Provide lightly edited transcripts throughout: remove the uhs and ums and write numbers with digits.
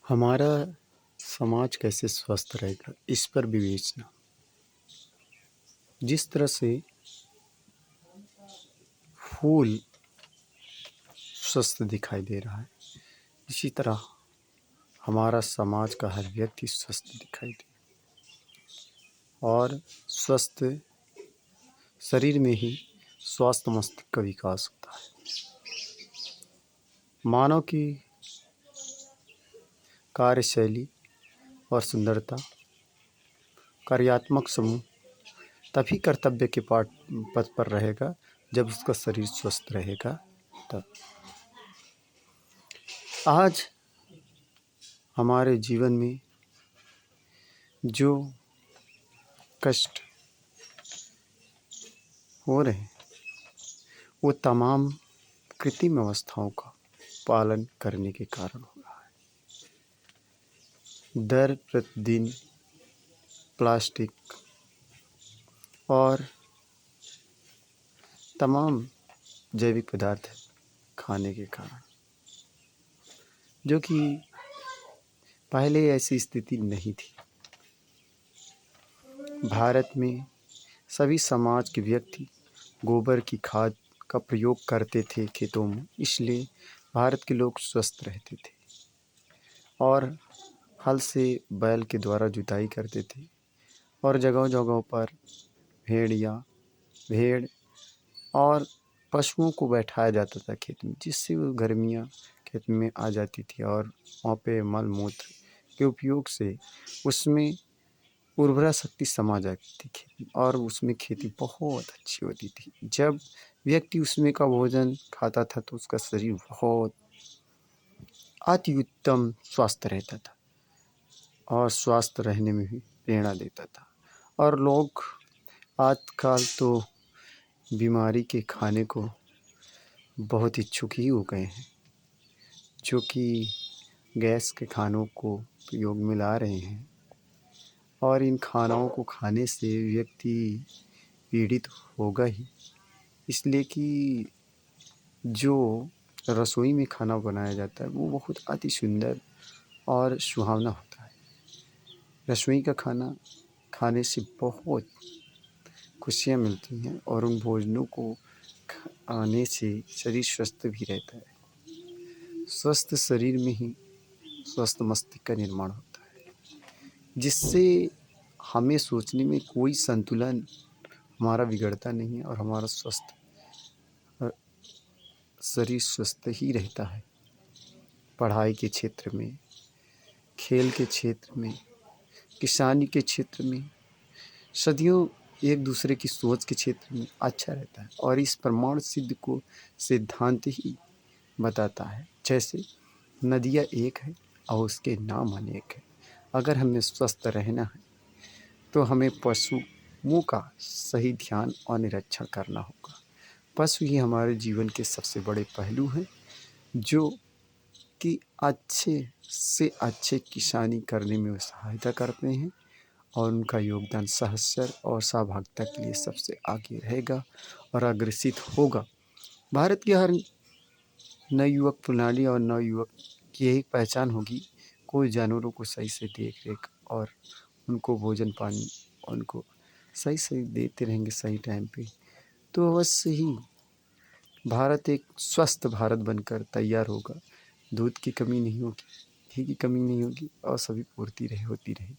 हमारा समाज कैसे स्वस्थ रहेगा इस पर विवेचना। जिस तरह से फूल स्वस्थ दिखाई दे रहा है, इसी तरह हमारा समाज का हर व्यक्ति स्वस्थ दिखाई दे। और स्वस्थ शरीर में ही स्वस्थ मस्तिष्क का विकास होता है। मानव की कार्यशैली और सुंदरता, कार्यात्मक समूह तभी कर्तव्य के पथ पर रहेगा जब उसका शरीर स्वस्थ रहेगा। तब आज हमारे जीवन में जो कष्ट हो रहे हैं वो तमाम कृत्रिम अवस्थाओं का पालन करने के कारण हो रहा है। दर प्रतिदिन प्लास्टिक और तमाम जैविक पदार्थ खाने के कारण, जो कि पहले ऐसी स्थिति नहीं थी। भारत में सभी समाज के व्यक्ति गोबर की खाद का प्रयोग करते थे खेतों में, इसलिए भारत के लोग स्वस्थ रहते थे और हल से बैल के द्वारा जुताई करते थे और जगह जगह पर भेड़ और पशुओं को बैठाया जाता था खेत में, जिससे वो गर्मियाँ खेत में आ जाती थी और वहाँ पे मल मूत्र के उपयोग से उसमें उर्वरा शक्ति समा जाती थी खेत में और उसमें खेती बहुत अच्छी होती थी। जब व्यक्ति उसमें का भोजन खाता था तो उसका शरीर बहुत अति उत्तम स्वस्थ रहता था और स्वस्थ रहने में भी प्रेरणा देता था। और लोग आजकल तो बीमारी के खाने को बहुत इच्छुक ही हो गए हैं, जो कि गैस के खानों को प्रयोग में ला रहे हैं और इन खानों को खाने से व्यक्ति पीड़ित होगा ही, इसलिए कि जो रसोई में खाना बनाया जाता है वो बहुत अति सुंदर और सुहावना होता है। रसोई का खाना खाने से बहुत खुशियाँ मिलती हैं और उन भोजनों को खाने से शरीर स्वस्थ भी रहता है। स्वस्थ शरीर में ही स्वस्थ मस्तिष्क का निर्माण होता है, जिससे हमें सोचने में कोई संतुलन हमारा बिगड़ता नहीं है और हमारा शरीर स्वस्थ ही रहता है। पढ़ाई के क्षेत्र में, खेल के क्षेत्र में, किसानी के क्षेत्र में, सदियों एक दूसरे की सोच के क्षेत्र में अच्छा रहता है और इस प्रमाण सिद्ध को सिद्धांत ही बताता है। जैसे नदियाँ एक है और उसके नाम अनेक है। अगर हमें स्वस्थ रहना है तो हमें पशुओं का सही ध्यान और निरीक्षण करना होगा। पशु ही हमारे जीवन के सबसे बड़े पहलू हैं, जो कि अच्छे से अच्छे किसानी करने में सहायता करते हैं और उनका योगदान सहस्र और सहभागिता के लिए सबसे आगे रहेगा और अग्रसित होगा। भारत के हर नवयुवक प्रणाली और नवयुवक की यही पहचान होगी, कोई जानवरों को सही से देख रेख और उनको भोजन पानी उनको सही सही देते रहेंगे सही टाइम पे, तो अवश्य ही भारत एक स्वस्थ भारत बनकर तैयार होगा। दूध की कमी नहीं होगी, घी की कमी नहीं होगी और सभी पूर्ति होती रहेगी।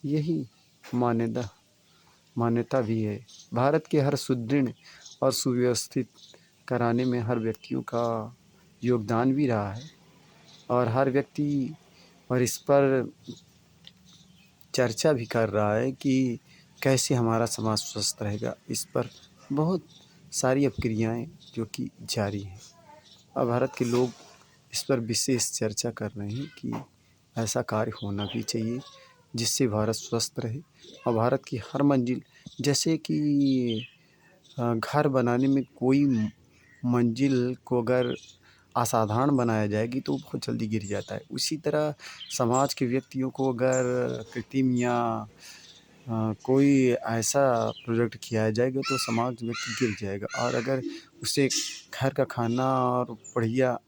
यही मान्यता भी है। भारत के हर सुदृढ़ और सुव्यवस्थित कराने में हर व्यक्तियों का योगदान भी रहा है और हर व्यक्ति और इस पर चर्चा भी कर रहा है कि कैसे हमारा समाज स्वस्थ रहेगा। इस पर बहुत सारी प्रक्रियाएँ जो कि जारी हैं और भारत के लोग इस पर विशेष चर्चा कर रहे हैं कि ऐसा कार्य होना भी चाहिए जिससे भारत स्वस्थ रहे और भारत की हर मंजिल, जैसे कि घर बनाने में कोई मंजिल को अगर असाधारण बनाया जाएगी तो बहुत जल्दी गिर जाता है, उसी तरह समाज के व्यक्तियों को अगर कृत्रिम या कोई ऐसा प्रोजेक्ट किया जाएगा तो समाज व्यक्ति गिर जाएगा। और अगर उसे घर का खाना और बढ़िया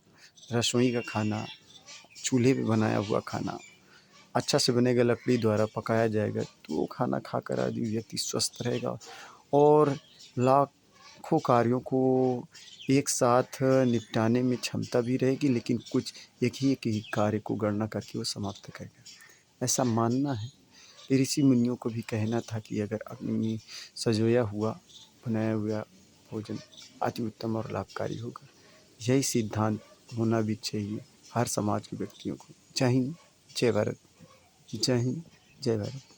रसोई का खाना चूल्हे पे बनाया हुआ खाना अच्छा से बनेगा, लकड़ी द्वारा पकाया जाएगा, तो वो खाना खाकर आदमी व्यक्ति स्वस्थ रहेगा और लाखों कार्यों को एक साथ निपटाने में क्षमता भी रहेगी, लेकिन कुछ एक ही कार्य को गणना करके वो समाप्त करेगा, ऐसा मानना है। ऋषि मुनियों को भी कहना था कि अगर अग्नि सजोया हुआ बनाया हुआ भोजन अति उत्तम और लाभकारी होगा। यही सिद्धांत होना भी चाहिए हर समाज के व्यक्तियों को। जय हिंद, जय भारत। जय हिंद, जय भारत।